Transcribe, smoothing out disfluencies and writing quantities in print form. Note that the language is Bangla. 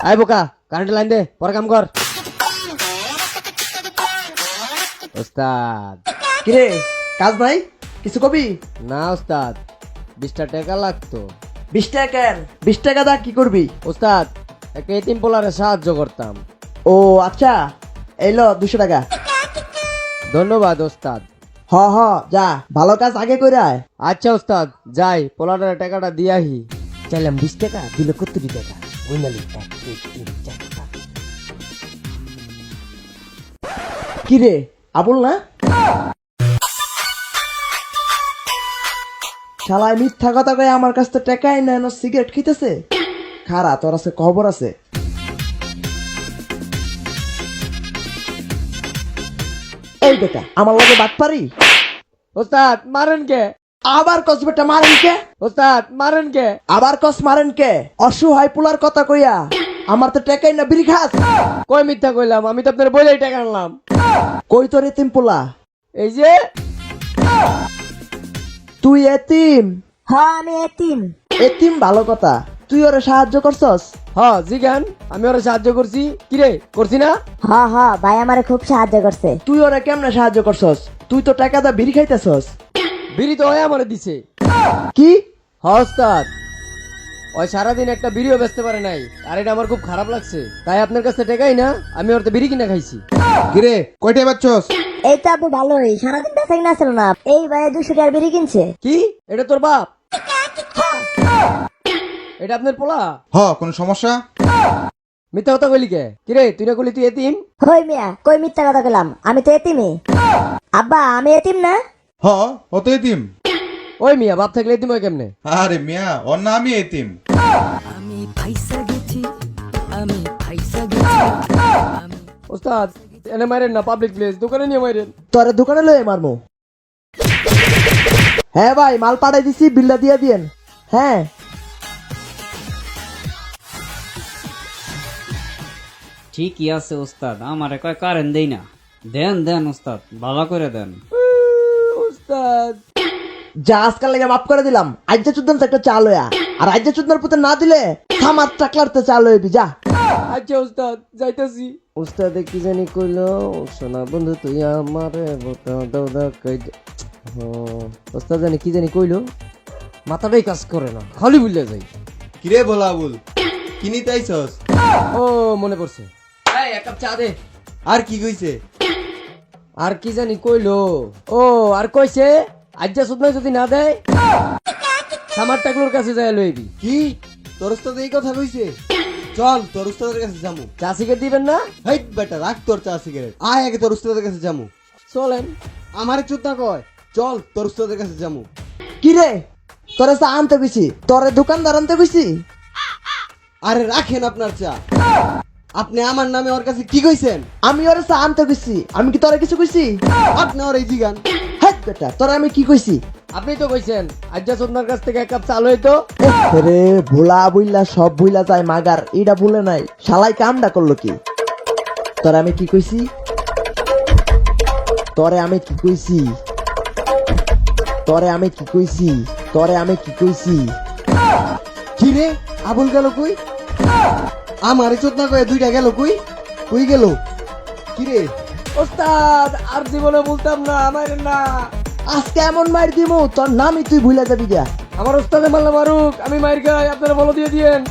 আয় বোকা, কারেন্ট লাইন দে, পরে কাম কর। ওস্তাদ। কিরে কাজ নাই, কিছু কবি? না ওস্তাদ, 20টা টাকা লাগতো। 20 টাকা কেন? 20 টাকা দা কি করবি? ওস্তাদ, একটা এতিম পোলারে সাহায্য করতাম। ও আচ্ছা, এলো 200 টাকা। ধন্যবাদ ওস্তাদ। হ হ, যা, ভালো কাজ আগে করে আয়। আচ্ছা ওস্তাদ, যাই, পোলারের টাকাটা দিয়াহি। চাইলাম 20 টাকা, দিল 70 টাকা। ওইনালি 1 2 3 4 5। কিরে আবুল না? শালায় মিথ্যা কথা কয়ে আমার কাছ থেকে টাকাই নেন, সিগারেট খেতেছে। খারা, তোর আছে খবর আছে। এই বেটা আমার লগে বাট পারি? ওস্তাদ মারেন কে? আবার কস বেটা মারেন কে? ওস্তাদ মারেন কে? আবার কস মারেন কে? অসহায় পোলার কথা কইয়া আমার তো টাকাই না, বিড়ি খাস? কই মিথ্যা কইলাম, আমি তো আপনার বইলেই টাকা আনলাম। কই তোর এতিম পোলা? এই যে। তুই এতিম? হ্যাঁ আমি এতিম। এতিম ভালো কথা, তুই ওরে সাহায্য করছস? হ্যাঁ জিগান, আমি ওরা সাহায্য করছি। কিরে, করছি না? হ্যাঁ হ্যাঁ, ভাই আমারে খুব সাহায্য করছে। তুই ওরে কেমনে সাহায্য করছস? তুই তো টাকা দা বিড়ি খাইতেছস। বিড়ি তো ওই আমারে দিছে। কি? হ্যাঁ ওস্তাদ, ওই সারাদিন একটা বিড়িও বেচতে পারে নাই, আর এটা আমার খুব খারাপ লাগছে, তাই আপনার কাছে টাকাই না, আমি ওর তো বিড়ি কিনা খাইছি। কিরে কয়টায় বাচ্চস? এই তো আপু ভালোই, সারাদিন বেচা কিনা ছিল না, এই ভাই 200 টাকার বিড়ি কিনছে। কি? এটা তোর বাপ? এটা আপনার পোলা? হ, কোন সমস্যা? মিথ্যা কথা কইলি কে? কিরে, তুই না কইলি তুই এতিম? হই মিয়া, কই মিথ্যা কথা কইলাম, আমি তো এতিমই। আব্বা আমি এতিম না? হ, ও তো এতিম। ওই মিয়া, বাপ থাকলে এতিম হয় কেমনে? আরে মিয়া, ওর না আমি এতিম। ওস্তাদ, এনে মারেন না, পাবলিক প্লেস, দোকানে নিয়ে মারেন। তোরে দোকানে লয়ে মারমু। হ্যাঁ ভাই, মাল পাঠাই দিছি, বিলটা দিয়ে দিয়েন। হ্যাঁ ঠিকই আছে ওস্তাদ, আমারে কয় কারেন্ট দেই না। দেন দেন ওস্তাদ, ভালো করে দেন। ওস্তাদ। যা, আজকাল লেগে মাফ করে দিলাম। আজ্জা চুদ্দান একটা চাল হইয়া, আর আজ্জা চুদ্দার পুতে না দিলে সামার টাকলারতে চাল হইবি। যা। আচ্ছা ওস্তাদ, যাইতাছি। ওস্তাদে কি জানি কইলো, সোনা বন্ধু তুই আমারে বোকা দাদা কই। ওস্তাদ জানি কি জানি কইলো, মাথাটাই কাজ করে না, খালি ভুলে যাই। কিরে বলা আবুল, কি নিতে আইছস? ও মনে পড়ছে, এই এক কাপ চা দে। আর কি কইছে? আর কি জানি কইলো, ও আর কইছে আজ্জা সুদনা যদি না দেয় সামার টাকলোর কাছে যায় লইবি। কি তোর উস্তাদ এই কথা কইছে? চল তোর উস্তাদের কাছে যামু। চা সিগারেট দিবেন না? হেই বেটা, রাখ তোর চা সিগারেট, আয় আগে তোর উস্তাদের কাছে যামু। চলেন। আমারে চুপ না কয়, চল তোর উস্তাদের কাছে যামু। কি রে, তোরে চা আনতে গেছি, তোরে দোকানদার আনতে গেছি? আরে রাখেন আপনার চা। আপনি আমার নামে ওর কাছে কি কইছেন? আমি ওরে চা আনতে গেছি, আমি কি তোরে কিছু কইছি? আপনি ওর এই জিগান। হ্যাঁ বেটা, তোরে আমি কি কইছি? আপনি তো কইছেন আজ্জা সুদনার কাছ থেকে এক কাপ চা লইতো। রে ভোলা বুইলা সব বুইলা যায় মাগার, এটা ভুলে নাই। শালাই কামডা করলো কি? তোরে আমি কি কইছি? তোরে আমি কি কইছি? তোরে আমি কি কইছি? তোরে আমি কি কইছি? কি রে আবুল গেল কই? আমারে চোদ না কয়ে দুইটা গেল কই? কই গেল? কি রে? ওস্তাদ আর জীবনে বলতাম না, মারেন না। আজকে এমন মার দিমু তোর নামই তুই ভুলে যাবি গা। আমার ওস্তাদে মাল্লা মারুক, আমি মাইর খাই, আপনারা বলো দিয়ে দিয়েন।